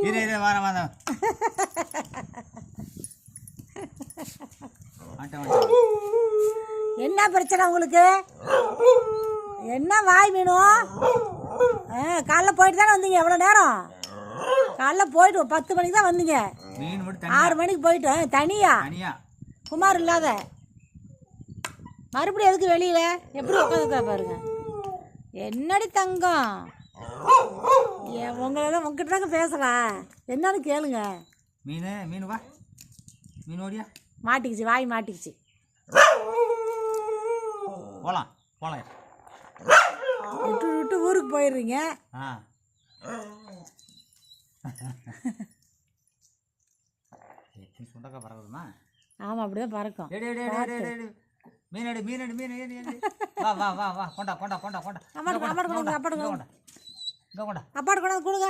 இரு இரு வாரம் வாரம் என்ன பிரச்சனை உங்களுக்கு? என்ன வாய் மீனும்? காலைல போயிட்டு தானே வந்தீங்க? எவ்வளோ நேரம்? காலைல போயிட்டு 10 மணிக்கு தான் வந்தீங்க. 6 மணிக்கு போயிட்டு தனியா குமார் இல்லாத மறுபடியும் எதுக்கு வெளியில எப்படி உட்காந்துக்கா பாருங்க. என்னடி தங்கம், உங்ககிட்ட தாங்க பேசலாம். என்னன்னு கேளுங்க. மீன் வா, மீன் ஓடியா மாட்டிக்கிச்சு, வாய் மாட்டிக்கிச்சு. போலாம் போலாம். விட்டு விட்டு ஊருக்கு போயிடுறீங்க. சுண்டக்காய் பறக்குதுமா? ஆமாம், அப்படிதான் பறக்கும். மீனடி மீனடி மீன் வா வா வா வா கொண்டா கொண்டா கொண்டா கொண்டா. அப்பாடு கொண்டா, இங்கே கொண்டா அப்பாடு கொண்டாந்து கொடுங்க.